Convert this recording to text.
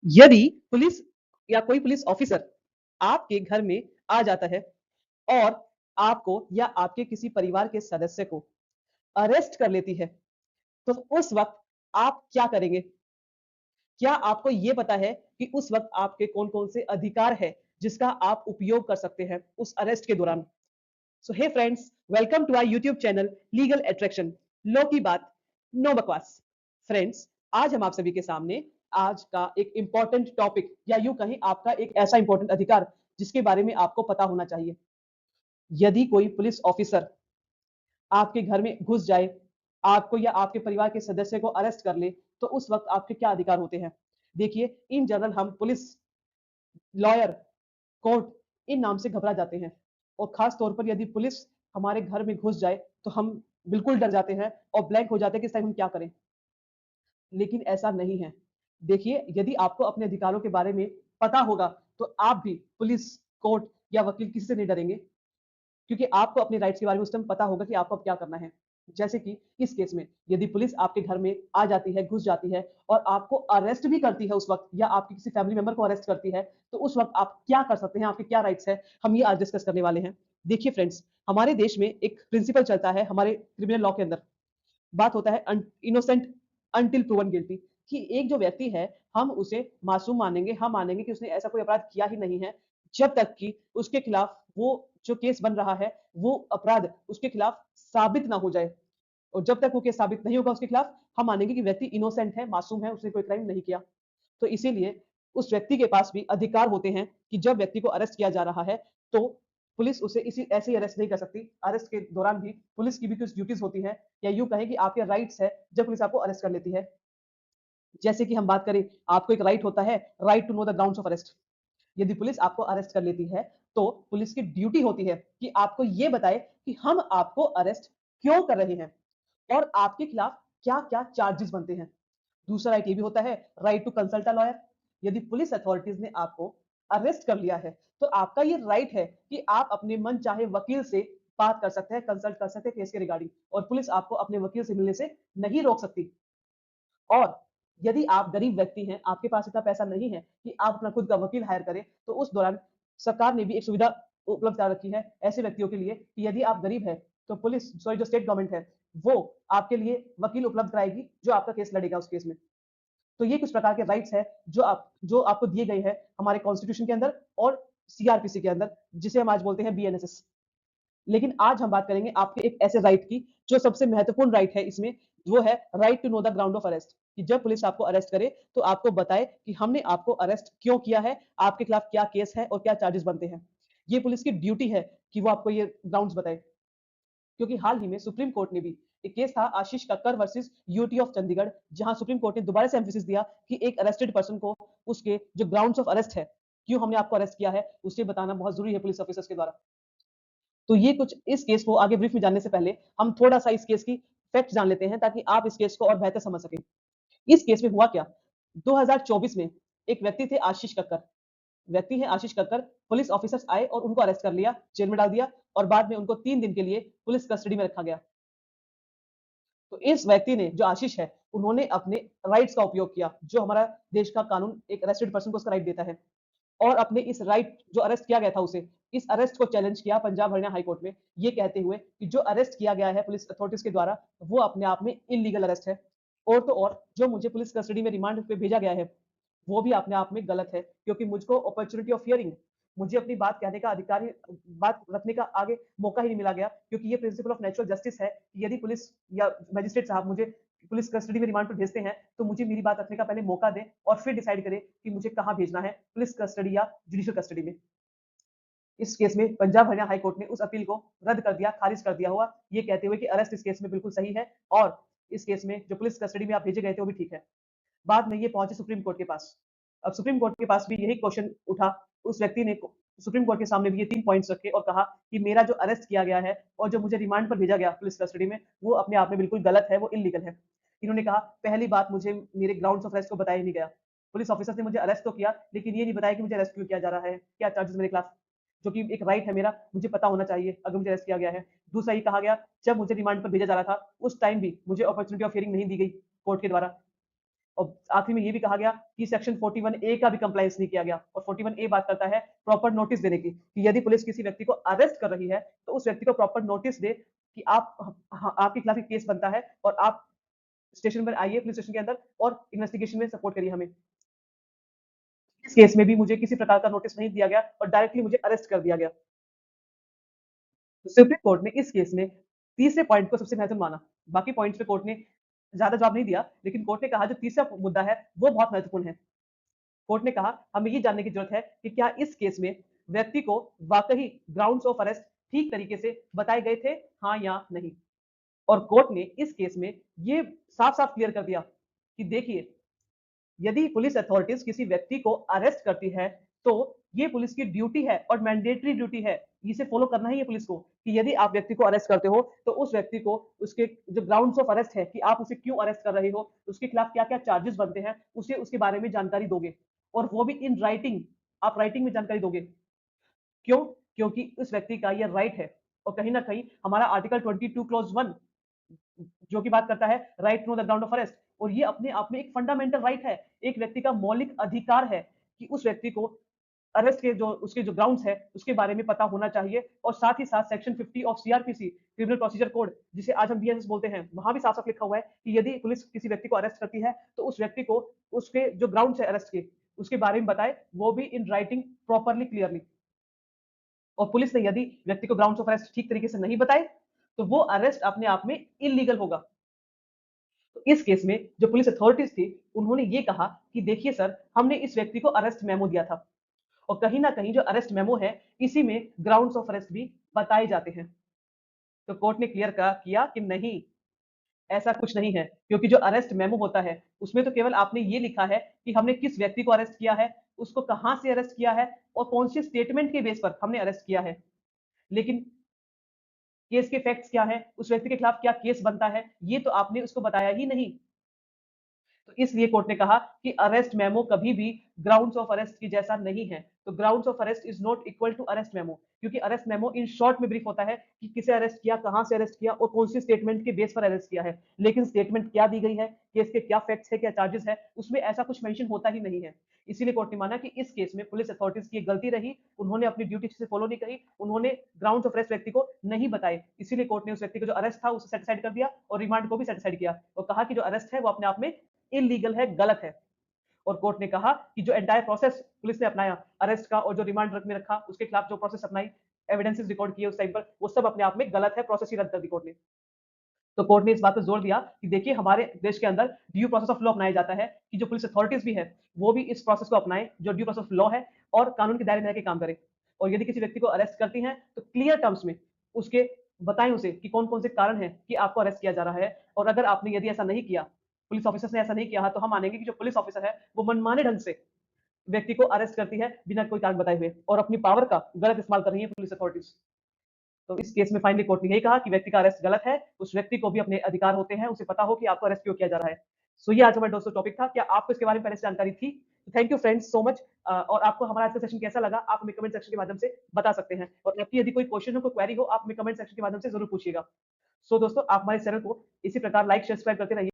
यदि पुलिस या कोई पुलिस ऑफिसर आपके घर में आ जाता है और आपको या आपके किसी परिवार के सदस्य को अरेस्ट कर लेती है, तो उस वक्त आप क्या करेंगे? क्या आपको ये पता है कि उस वक्त आपके कौन-कौन से अधिकार है जिसका आप उपयोग कर सकते हैं उस अरेस्ट के दौरान? So hey friends, welcome to our YouTube channel legal attraction. लो की बात, नो बकवास। फ्रेंड्स, आज हम आप सभी के सामने आज का एक इंपॉर्टेंट टॉपिक या यूं कहें आपका एक ऐसा इंपॉर्टेंट अधिकार जिसके बारे में आपको पता होना चाहिए। यदि कोई पुलिस ऑफिसर आपके घर में घुस जाए, आपको या आपके परिवार के सदस्य को अरेस्ट कर ले, तो उस वक्त आपके क्या अधिकार होते हैं? देखिए, इन जनरल हम पुलिस, लॉयर, कोर्ट इन नाम से घबरा जाते हैं और खास तौर पर यदि पुलिस हमारे घर में घुस जाए तो हम बिल्कुल डर जाते हैं और ब्लैंक हो जाते हैं कि इस टाइम हम क्या करें। लेकिन ऐसा नहीं है। देखिए, यदि आपको अपने अधिकारों के बारे में पता होगा तो आप भी पुलिस, कोर्ट या वकील किसी से नहीं डरेंगे, क्योंकि आपको अपने राइट्स के बारे में उस टाइम पता होगा कि आपको अब क्या करना है। जैसे कि इस केस में यदि पुलिस आपके घर में आ जाती है, घुस जाती है और आपको अरेस्ट भी करती है उस वक्त, या आपके किसी फैमिली मेंबर को अरेस्ट करती है, तो उस वक्त आप क्या कर सकते हैं, आपके क्या राइट्स है, हम ये आज डिस्कस करने वाले हैं। देखिए फ्रेंड्स, हमारे देश में एक प्रिंसिपल चलता है हमारे क्रिमिनल लॉ के अंदर। बात होता है इनोसेंट अंटिल प्रूवन गिल्टी, कि एक जो व्यक्ति है हम उसे मासूम मानेंगे, हम मानेंगे कि उसने ऐसा कोई अपराध किया ही नहीं है जब तक कि उसके खिलाफ वो जो केस बन रहा है वो अपराध उसके खिलाफ साबित ना हो जाए। और जब तक वो केस साबित नहीं होगा उसके खिलाफ, हम मानेंगे कि व्यक्ति इनोसेंट है, मासूम है, उसने कोई क्राइम नहीं किया। तो इसीलिए उस व्यक्ति के पास भी अधिकार होते हैं कि जब व्यक्ति को अरेस्ट किया जा रहा है तो पुलिस उसे इसी ऐसे ही अरेस्ट नहीं कर सकती। अरेस्ट के दौरान भी पुलिस की भी कुछ ड्यूटीज होती है, या यूं कहें कि आपके राइट्स है जब पुलिस आपको अरेस्ट कर लेती है। जैसे कि हम बात करें, आपको एक राइट होता है, right to know the grounds of arrest. यदि पुलिस आपको अरेस्ट कर लेती है तो पुलिस की ड्यूटी होती है कि आपको ये बताए कि हम आपको अरेस्ट क्यों कर रहे हैं और आपके खिलाफ क्या क्या चार्जेस बनते हैं। दूसरा राइट ये भी होता है, right to consult a lawyer. यदि पुलिस अथॉरिटीज ने आपको अरेस्ट कर लिया है तो आपका ये राइट है कि आप अपने मन चाहे वकील से बात कर सकते हैं, कंसल्ट कर सकते हैं केस के रिगार्डिंग, और पुलिस आपको अपने वकील से मिलने से नहीं रोक सकती। और यदि आप गरीब व्यक्ति हैं, आपके पास इतना पैसा नहीं है कि आप अपना खुद का वकील हायर करें, तो उस दौरान सरकार ने भी एक सुविधा उपलब्ध करा रखी है ऐसे व्यक्तियों के लिए कि यदि आप गरीब हैं तो पुलिस, सॉरी, जो स्टेट गवर्नमेंट है वो आपके लिए वकील उपलब्ध कराएगी जो आपका केस लड़ेगा उस केस में। तो ये कुछ प्रकार के राइट्स है जो आपको दिए गए हैं हमारे कॉन्स्टिट्यूशन के अंदर और सीआरपीसी के अंदर, जिसे हम आज बोलते हैं बीएनएसएस। लेकिन आज हम बात करेंगे आपके एक ऐसे राइट की जो सबसे महत्वपूर्ण राइट है इसमें, वो है right to know the ground of arrest. कि जब पुलिस आपको अरेस्ट करे तो आपको बताए कि हमने आपको अरेस्ट क्यों किया है, आपके खिलाफ क्या केस है और क्या चार्जेस बनते हैं। ये पुलिस की ड्यूटी है कि वो आपको ये ग्राउंड्स बताए। क्योंकि हाल ही में सुप्रीम कोर्ट ने भी एक केस था, Ashish Kakkar versus UT of Chandigarh, जहां सुप्रीम कोर्ट ने दोबारा से एम्फेसिस दिया कि एक अरेस्टेड पर्सन को उसके जो ग्राउंड्स ऑफ अरेस्ट है, क्यों हमने आपको अरेस्ट किया है, उसे बताना बहुत जरूरी है पुलिस ऑफिसर्स के द्वारा। तो ये कुछ इस केस को आगे ब्रीफ में जानने से पहले हम थोड़ा-सा इस केस की फैक्ट जान लेते हैं ताकि आप इस केस को और बेहतर समझ सकें। इस केस में हुआ क्या? 2024 में एक व्यक्ति थे आशीष कक्कर, व्यक्ति हैं आशीष कक्कर, पुलिस ऑफिसर्स आए और उनको अरेस्ट कर लिया, जेल में डाल दिया और बाद में उनको 3 दिन के लिए पुलिस कस्टडी में रखा गया। तो इस व्यक्ति ने, जो आशीष है, उन्होंने अपने राइट्स का उपयोग किया, जो हमारा देश का कानून एक अरेस्टेड पर्सन को उसका राइट देता है। और अपने इस राइट, जो अरेस्ट किया गया था उसे, इस अरेस्ट को चैलेंज किया पंजाब हरियाणा हाई कोर्ट में, ये कहते हुए कि जो अरेस्ट किया गया है पुलिस अथॉरिटीज के द्वारा वो अपने आप में इलीगल अरेस्ट है। और तो और जो मुझे पुलिस कस्टडी में रिमांड पे भेजा गया है वो भी अपने आप में गलत है, क्योंकि मुझको अपॉर्चुनिटी ऑफ हियरिंग, मुझे अपनी बात कहने का अधिकार बात रखने का आगे मौका ही नहीं मिला गया, क्योंकि ये प्रिंसिपल ऑफ नेचुरल जस्टिस है कि यदि पुलिस या मजिस्ट्रेट साहब मुझे पुलिस कस्टडी में रिमांड पर भेजते हैं तो मुझे मेरी बात रखने का पहले मौका दें और फिर डिसाइड करें कि मुझे कहाँ भेजना है, पुलिस कस्टडी या जुडिशियल कस्टडी में। इस केस में पंजाब हरियाणा हाई कोर्ट ने उस अपील को रद्द कर दिया, खारिज कर दिया हुआ, ये कहते हुए कि अरेस्ट इस केस में बिल्कुल सही है और इस केस में जो पुलिस कस्टडी में आप भेजे गए थे वो भी ठीक है। बाद में ये पहुंचे सुप्रीम कोर्ट के पास। अब सुप्रीम कोर्ट के पास भी यही क्वेश्चन उठा, उस व्यक्ति ने सुप्रीम कोर्ट के सामने भी ये 3 पॉइंट्स रखे और कहा कि मेरा जो अरेस्ट किया गया है और जो मुझे रिमांड पर भेजा गया पुलिस कस्टडी में, वो अपने आप में बिल्कुल गलत है, वो इल्लीगल है। इन्होंने कहा, पहली बात, मुझे मेरे ग्राउंड्स ऑफ अरेस्ट को बताया नहीं गया। पुलिस ऑफिसर्स ने मुझे अरेस्ट तो किया लेकिन ये नहीं बताया कि मुझे अरेस्ट क्यों किया जा रहा है, क्या चार्जेस मेरे खिलाफ, जो कि एक राइट है मेरा, मुझे पता होना चाहिए अगर मुझे अरेस्ट किया गया है। दूसरा ये कहा गया, जब मुझे रिमांड पर भेजा जा रहा था उस टाइम भी मुझे अपॉर्चुनिटी ऑफ हियरिंग नहीं दी गई कोर्ट के द्वारा। और आखिरी में ये भी कहा गया कि सेक्शन 41A का भी कंप्लायंस नहीं किया गया। और 41A बात करता है प्रॉपर नोटिस देने की, कि यदि पुलिस किसी व्यक्ति को अरेस्ट कर रही है तो उस व्यक्ति को प्रॉपर नोटिस दे कि आपके खिलाफ एक केस बनता है और आप स्टेशन पर आइए, पुलिस स्टेशन के अंदर, और इन्वेस्टिगेशन में सपोर्ट करिए हमें। इस केस में भी मुझे किसी प्रकार का नोटिस नहीं दिया गया और डायरेक्टली मुझे अरेस्ट कर दिया गया। तो सुप्रीम कोर्ट ने इस केस में तीसरे पॉइंट को सबसे महत्वपूर्ण माना। बाकी पॉइंट्स पे कोर्ट ने ज्यादा जवाब नहीं दिया, लेकिन कोर्ट ने कहा जो तीसरा मुद्दा है वो बहुत महत्वपूर्ण है। कोर्ट ने कहा हमें ये जानने की जरूरत है कि क्या इस केस में व्यक्ति को वाकई ग्राउंड्स ऑफ अरेस्ट ठीक तरीके से बताए गए थे, हाँ या नहीं। और कोर्ट ने इस केस में ये साफ साफ क्लियर कर दिया कि देखिए, यदि पुलिस अथॉरिटीज किसी व्यक्ति को अरेस्ट करती है तो ये पुलिस की ड्यूटी है और मैंडेटरी ड्यूटी है, इसे फॉलो करना ही है पुलिस को, कि यदि आप व्यक्ति को अरेस्ट करते हो तो उस व्यक्ति को उसके जो ग्राउंड्स ऑफ अरेस्ट है कि आप उसे क्यों अरेस्ट कर रहे हो, उसके खिलाफ क्या क्या चार्जेस बनते हैं, उसे उसके बारे में जानकारी दोगे, और वो भी इन राइटिंग। आप राइटिंग में जानकारी दोगे। क्यों? क्योंकि उस व्यक्ति का यह राइट है। और कहीं ना कहीं हमारा आर्टिकल 22 क्लॉज 1 जो कि बात करता है right to the ground of arrest, और ये अपने आप में एक फंडामेंटल राइट है, एक व्यक्ति का मौलिक अधिकार है कि उस व्यक्ति को अरेस्ट के जो उसके जो ग्राउंड्स है उसके बारे में पता होना चाहिए। और साथ ही साथ section 50 of CrPC, criminal procedure code, जिसे आज हम बीएनएस बोलते हैं, वहां भी साफ साफ लिखा हुआ है कि यदि पुलिस किसी व्यक्ति को अरेस्ट करती है तो उस व्यक्ति को उसके जो ग्राउंड्स है अरेस्ट के उसके बारे में बताए, वो भी इन राइटिंग प्रॉपरली क्लियरली। और पुलिस ने यदि व्यक्ति को ग्राउंड्स ऑफ अरेस्ट ठीक तरीके से नहीं बताए तो वो अरेस्ट अपने आप में इलीगल होगा। तो इस केस में जो पुलिस अथॉरिटीज थी उन्होंने ये कहा कि देखिए सर, हमने इस व्यक्ति को अरेस्ट मेमो दिया था, और कहीं ना कहीं जो अरेस्ट मेमो है इसी में ग्राउंड्स ऑफ अरेस्ट भी बताए जाते हैं। तो कोर्ट ने क्लियर किया कि नहीं, ऐसा कुछ नहीं है, क्योंकि जो अरेस्ट मेमो होता है उसमें तो केवल आपने ये लिखा है कि हमने किस व्यक्ति को अरेस्ट किया है, उसको कहां से अरेस्ट किया है, और कौन से स्टेटमेंट के बेस पर हमने अरेस्ट किया है। लेकिन केस के फैक्ट्स क्या है, उस व्यक्ति के खिलाफ क्या केस बनता है, ये तो आपने उसको बताया ही नहीं। तो इसलिए कोर्ट ने कहा कि अरेस्ट मेमो कभी भी ग्राउंड्स ऑफ अरेस्ट की जैसा नहीं है। तो grounds of arrest is not equal to arrest memo, क्योंकि अरेस्ट मेमो इन शॉर्ट में ब्रीफ होता है कि किसे अरेस्ट किया, कहां से अरेस्ट किया और कौन सी स्टेटमेंट के बेस पर अरेस्ट किया है। लेकिन स्टेटमेंट क्या दी गई है, केस के क्या फैक्ट्स है, क्या चार्जेस है, उसमें ऐसा कुछ मेंशन होता ही नहीं है। इसीलिए कोर्ट ने माना कि इस केस में पुलिस अथॉरिटीज की गलती रही, उन्होंने अपनी ड्यूटी से फॉलो नहीं करी, उन्होंने ग्राउंड्स ऑफ अरेस्ट व्यक्ति को नहीं बताए। इसीलिए कोर्ट ने उस व्यक्ति को जो अरेस्ट था उसे सेटिस्फाइड कर दिया और रिमांड को भी सेटिस्फाइड किया, और कहा कि जो अरेस्ट है वो अपने आप में इलीगल है, गलत है। और कोर्ट ने कहा कि जो एंटायर प्रोसेस पुलिस ने अपनाया अरेस्ट का और जो रिमांड में रखा उसके खिलाफ जो प्रोसेस अपनाई, एविडेंसेस रिकॉर्ड किए उस टाइम पर, वो सब अपने आप में गलत है, प्रोसेस ही रद्द कर दी कोर्ट ने। तो कोर्ट ने इस बात पर जोर दिया कि देखिए, हमारे देश के अंदर ड्यू प्रोसेस ऑफ लॉ अपनाया जाता है कि जो पुलिस अथॉरिटीज भी है वो भी इस प्रोसेस को अपनाए जो ड्यू प्रोसेस ऑफ लॉ है, और कानून के दायरे में रहकर काम करें। और यदि किसी व्यक्ति को अरेस्ट करती हैं तो क्लियर टर्म्स में उसके बताएं उसे कि कौन कौन से कारण है कि आपको अरेस्ट किया जा रहा है। और अगर आपने यदि ऐसा नहीं किया, पुलिस ऑफिसर ने ऐसा नहीं किया, तो हम मानेंगे कि जो पुलिस ऑफिसर है वो मनमाने ढंग से व्यक्ति को अरेस्ट करती है बिना कोई कारण बताए हुए, और अपनी पावर का गलत इस्तेमाल कर रही है पुलिस अथॉरिटीज। तो इस केस में फाइनली कोर्ट ने यही कहा कि व्यक्ति का अरेस्ट गलत है, उस व्यक्ति को भी अपने अधिकार होते हैं, उसे पता हो कि आपको अरेस्ट क्यों किया जा रहा है। सो ये आज हमारा दोस्तों टॉपिक था। क्या आपको इसके बारे में पहले से जानकारी थी? Thank you friends so much. और आपको हमारा आज का सेशन कैसा लगा, आप हमें कमेंट सेक्शन के माध्यम से बता सकते हैं, और आपकी यदि कोई क्वेश्चन हो, कोई क्वेरी हो, आप हमें कमेंट सेक्शन के माध्यम से जरूर पूछिएगा। सो दोस्तों, आप हमारे चैनल को इसी प्रकार लाइक शेयर सब्सक्राइब करते रहिए।